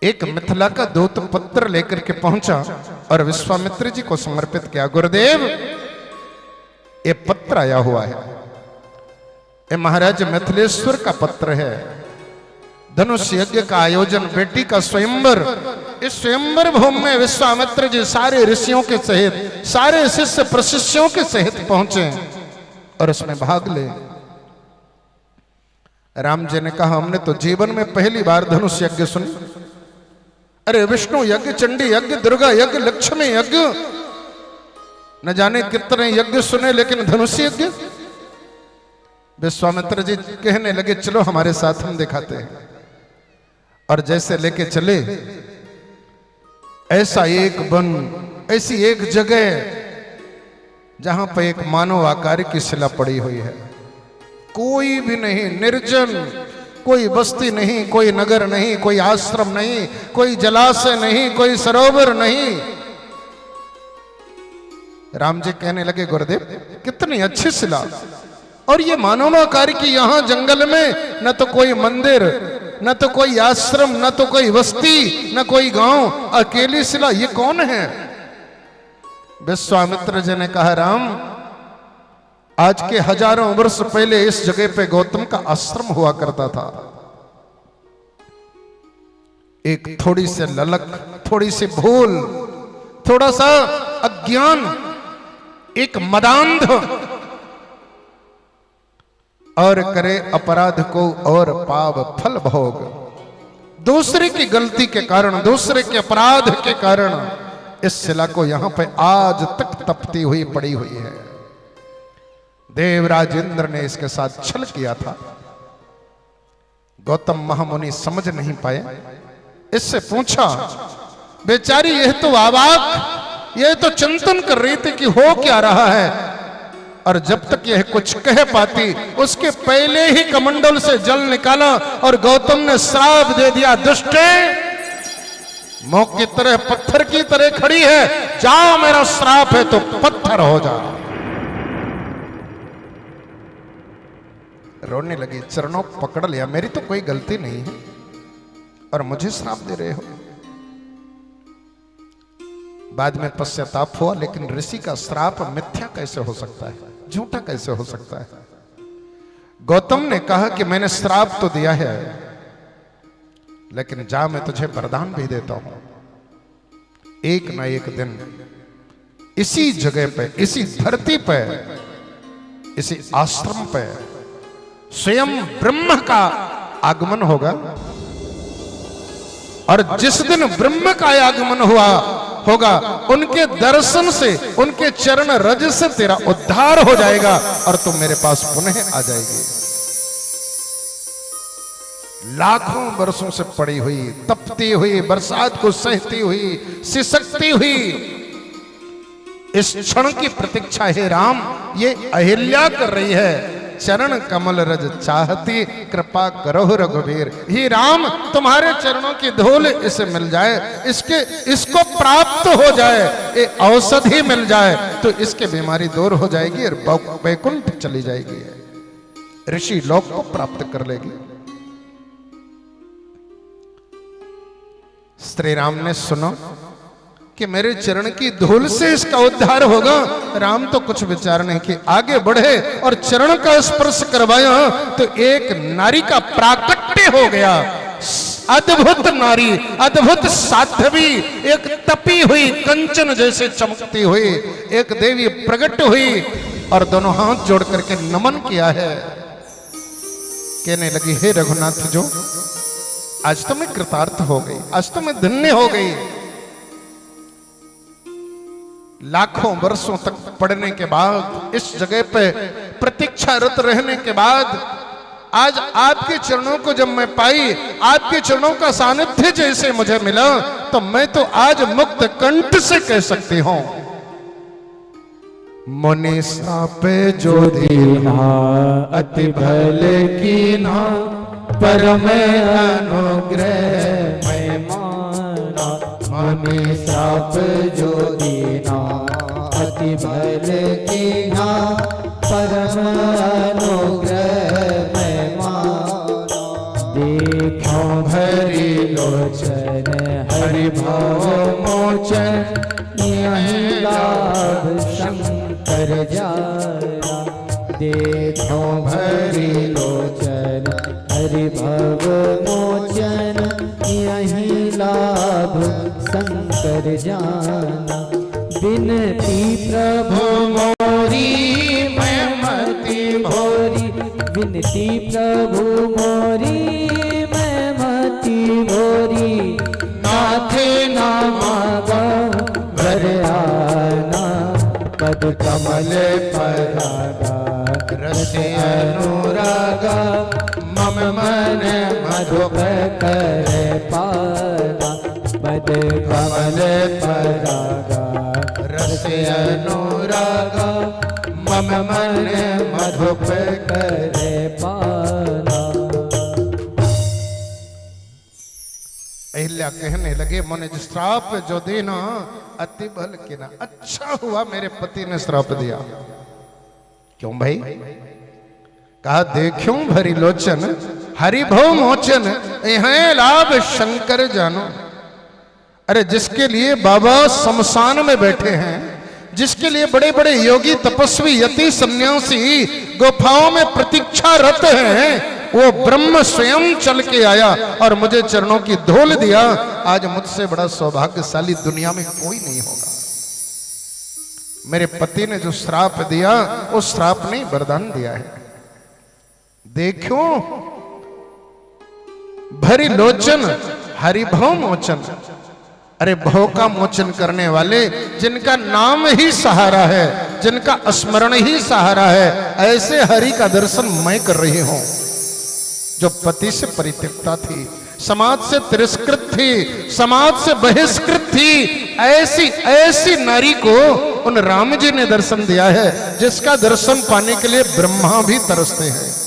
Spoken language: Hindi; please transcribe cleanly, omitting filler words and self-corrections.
एक मिथिला का दूत पत्र लेकर के पहुंचा और विश्वामित्र जी को समर्पित किया। गुरुदेव, ये पत्र आया हुआ है, ये महाराज मिथिलेश्वर का पत्र है। धनुष यज्ञ का आयोजन, बेटी का स्वयंवर। इस स्वयंवर भूमि में विश्वामित्र जी सारे ऋषियों के सहित, सारे शिष्य प्रशिष्यों के सहित पहुंचे और उसमें भाग ले। राम जी ने कहा, हमने तो जीवन में पहली बार धनुष यज्ञ सुनी। अरे विष्णु यज्ञ, चंडी यज्ञ, दुर्गा यज्ञ, लक्ष्मी यज्ञ, न जाने कितने यज्ञ सुने, लेकिन धनुष यज्ञ। विश्वामित्र जी कहने लगे, चलो हमारे साथ, हम दिखाते हैं। और जैसे लेके चले, ऐसा एक वन, ऐसी एक जगह जहां पर एक मानव आकार की शिला पड़ी हुई है। कोई भी नहीं, निर्जन, कोई बस्ती नहीं, कोई नगर नहीं, कोई आश्रम नहीं, कोई जलाशय नहीं, कोई सरोवर नहीं। राम जी कहने लगे, गुरुदेव कितनी अच्छी शिला, और ये मानवाकार की यहां जंगल में न तो कोई मंदिर, न तो कोई आश्रम, न तो कोई बस्ती, न कोई गांव, अकेली शिला, ये कौन है? विश्वामित्र जी ने कहा, राम, आज के हजारों वर्ष पहले इस जगह पे गौतम का आश्रम हुआ करता था। एक थोड़ी सी ललक, थोड़ी सी भूल, थोड़ा सा अज्ञान, एक मदांध और करे अपराध को और पाप फल भोग। दूसरे की गलती के कारण, दूसरे के अपराध के कारण इस शिला को यहां पे आज तक तपती हुई पड़ी हुई है। देवराज इंद्र ने इसके साथ छल किया था। गौतम महामुनि समझ नहीं पाए। इससे पूछा, बेचारी यह तो अवाक, यह तो चिंतन कर रही थी कि हो क्या रहा है, और जब तक यह कुछ कह पाती, उसके पहले ही कमंडल से जल निकाला और गौतम ने श्राप दे दिया, दुष्टे, मौत की तरह पत्थर की तरह खड़ी है, जाओ, मेरा श्राप है तो पत्थर हो जाओ। रोने लगी, चरणों पकड़ लिया, मेरी तो कोई गलती नहीं है और मुझे श्राप दे रहे हो। बाद में पश्चाताप हुआ, लेकिन ऋषि का श्राप मिथ्या कैसे हो सकता है, झूठा कैसे हो सकता है? गौतम ने कहा कि मैंने श्राप तो दिया है, लेकिन जा, मैं तुझे वरदान भी देता हूं। एक ना एक दिन इसी जगह पे, इसी धरती पे, इसी आश्रम पे स्वयं ब्रह्म का आगमन होगा, और जिस दिन ब्रह्म का आगमन होगा, उनके दर्शन से, उनके चरण रज से तेरा उद्धार हो जाएगा और तुम मेरे पास पुनः आ जाएगी। लाखों वर्षों से पड़ी हुई, तपती हुई, बरसात को सहती हुई, सिसकती हुई इस क्षण की प्रतीक्षा है राम, ये अहिल्या कर रही है। चरण कमल रज चाहती, कृपा करो रघुवीर। ही राम, तुम्हारे चरणों की धूल इसे मिल जाए, इसको प्राप्त हो जाए, ये औषधि मिल जाए तो इसकी बीमारी दूर हो जाएगी और वैकुंठ चली जाएगी, ऋषि लोक को प्राप्त कर लेगी। श्री राम ने सुनो कि मेरे चरण की धूल से इसका उद्धार होगा। राम तो कुछ विचार नहीं कि आगे बढ़े और चरण का स्पर्श करवाया तो एक नारी का प्राकट्य हो गया। अद्भुत नारी, अद्भुत साध्वी, एक तपी हुई कंचन जैसे चमकती हुई एक देवी प्रकट हुई और दोनों हाथ जोड़ करके नमन किया है। कहने लगी, हे रघुनाथ जो, आज तो मैं कृतार्थ हो गई, आज तो मैं धन्य हो गई। लाखों वर्षों तक पढ़ने के बाद, इस जगह पे प्रतीक्षारत रहने के बाद, आज आपके चरणों को जब मैं पाई, आपके चरणों का सानिध्य जैसे मुझे मिला, तो मैं तो आज मुक्त कंठ से कह सकती हूं, मुनि श्रापे जो दीना अति भले कीना, परम अनुग्रह मैं माना। मुनि श्राप जो दीना अति भले कीना, परम अनुग्रह मैं माना। देखो भरी लोचन हरि भव मोचन यही लाभ शंकर जारा। देखो भरी लोचन हरि भव मोचन यही लाभ शंकर जाना। बिनती प्रभु मोरी मैं मति भोरी, बिनती प्रभु मोरी मैं मति भोरी। नाथे ना मांगा घर आना, पद कमल परागा रस अनुरागा। मम मन मधुप कर पाना, पद कमल परागा रस अनुरागा। मम मन मधुप कर पाना। अहिल्या कहने लगे मन श्राप जो देना अति बल के ना। अच्छा हुआ मेरे पति ने श्राप दिया। क्यों भाई? कहा देखूं भरी लोचन हरि भव मोचन यह लाभ शंकर जानो। अरे जिसके लिए बाबा शमशान में बैठे हैं, जिसके लिए बड़े बड़े योगी तपस्वी यति सन्यासी गुफाओं में प्रतीक्षारत हैं, वो ब्रह्म स्वयं चल के आया और मुझे चरणों की धूल दिया। आज मुझसे बड़ा सौभाग्यशाली दुनिया में कोई नहीं होगा। मेरे पति ने जो श्राप दिया उस श्राप ने वरदान दिया है। देखो भरी लोचन हरिभव मोचन। अरे भव का मोचन करने वाले, जिनका नाम ही सहारा है, जिनका स्मरण ही सहारा है, ऐसे हरि का दर्शन मैं कर रही हूं। जो पति से परित्यक्ता थी, समाज से तिरस्कृत थी, समाज से बहिष्कृत थी, ऐसी ऐसी नारी को उन राम जी ने दर्शन दिया है, जिसका दर्शन पाने के लिए ब्रह्मा भी तरसते हैं।